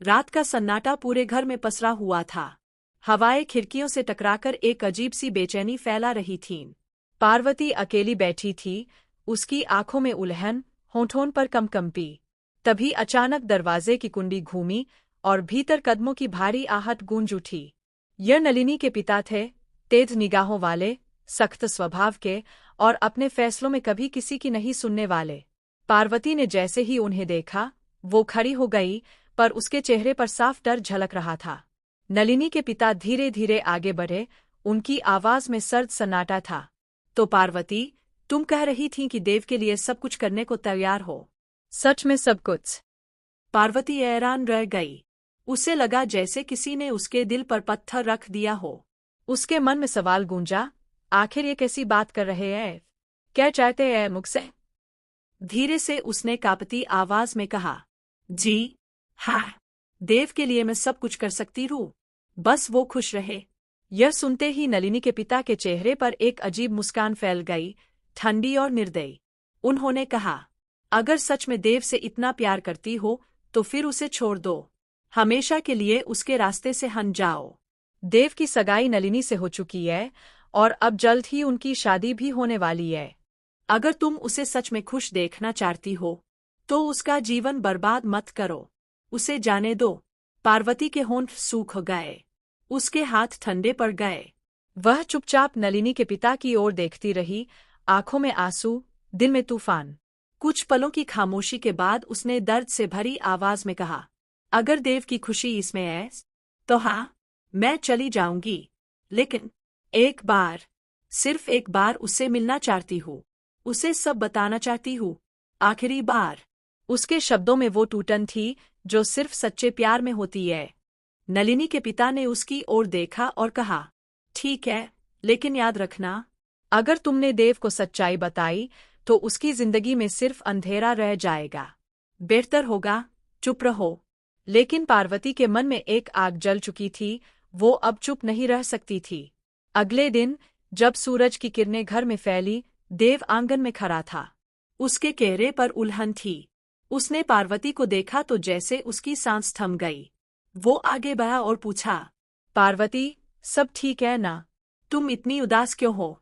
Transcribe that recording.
रात का सन्नाटा पूरे घर में पसरा हुआ था। हवाएं खिड़कियों से टकराकर एक अजीब सी बेचैनी फैला रही थीं। पार्वती अकेली बैठी थी, उसकी आंखों में उलहन, होठों पर कंपी। तभी अचानक दरवाजे की कुंडी घूमी और भीतर कदमों की भारी आहट गूंज उठी। यह नलिनी के पिता थे, तेज निगाहों वाले, सख्त स्वभाव के और अपने फैसलों में कभी किसी की नहीं सुनने वाले। पार्वती ने जैसे ही उन्हें देखा, वो खड़ी हो गई, पर उसके चेहरे पर साफ डर झलक रहा था। नलिनी के पिता धीरे धीरे आगे बढ़े, उनकी आवाज में सर्द सन्नाटा था। तो पार्वती, तुम कह रही थीं कि देव के लिए सब कुछ करने को तैयार हो। सच में सब कुछ? पार्वती हैरान रह गई। उसे लगा जैसे किसी ने उसके दिल पर पत्थर रख दिया हो। उसके मन में सवाल गूंजा, आखिर ये कैसी बात कर रहे हैं? क्या चाहते हैं मुझसे? धीरे से उसने कांपती आवाज में कहा, जी हाँ, देव के लिए मैं सब कुछ कर सकती हूँ, बस वो खुश रहे। यह सुनते ही नलिनी के पिता के चेहरे पर एक अजीब मुस्कान फैल गई, ठंडी और निर्दयी। उन्होंने कहा, अगर सच में देव से इतना प्यार करती हो तो फिर उसे छोड़ दो, हमेशा के लिए उसके रास्ते से हट जाओ। देव की सगाई नलिनी से हो चुकी है और अब जल्द ही उनकी शादी भी होने वाली है। अगर तुम उसे सच में खुश देखना चाहती हो तो उसका जीवन बर्बाद मत करो, उसे जाने दो। पार्वती के होंठ सूख गए, उसके हाथ ठंडे पड़ गए। वह चुपचाप नलिनी के पिता की ओर देखती रही, आंखों में आंसू, दिल में तूफान। कुछ पलों की खामोशी के बाद उसने दर्द से भरी आवाज में कहा, अगर देव की खुशी इसमें है तो हाँ, मैं चली जाऊंगी, लेकिन एक बार, सिर्फ एक बार उससे मिलना चाहती हूँ, उसे सब बताना चाहती हूँ, आखिरी बार। उसके शब्दों में वो टूटन थी जो सिर्फ सच्चे प्यार में होती है। नलिनी के पिता ने उसकी ओर देखा और कहा, ठीक है, लेकिन याद रखना, अगर तुमने देव को सच्चाई बताई तो उसकी जिंदगी में सिर्फ अंधेरा रह जाएगा। बेहतर होगा चुप रहो। लेकिन पार्वती के मन में एक आग जल चुकी थी, वो अब चुप नहीं रह सकती थी। अगले दिन, जब सूरज की किरणें घर में फैली, देव आंगन में खड़ा था। उसके चेहरे पर उलहन थी। उसने पार्वती को देखा तो जैसे उसकी सांस थम गई। वो आगे बढ़ा और पूछा, पार्वती, सब ठीक है ना? तुम इतनी उदास क्यों हो?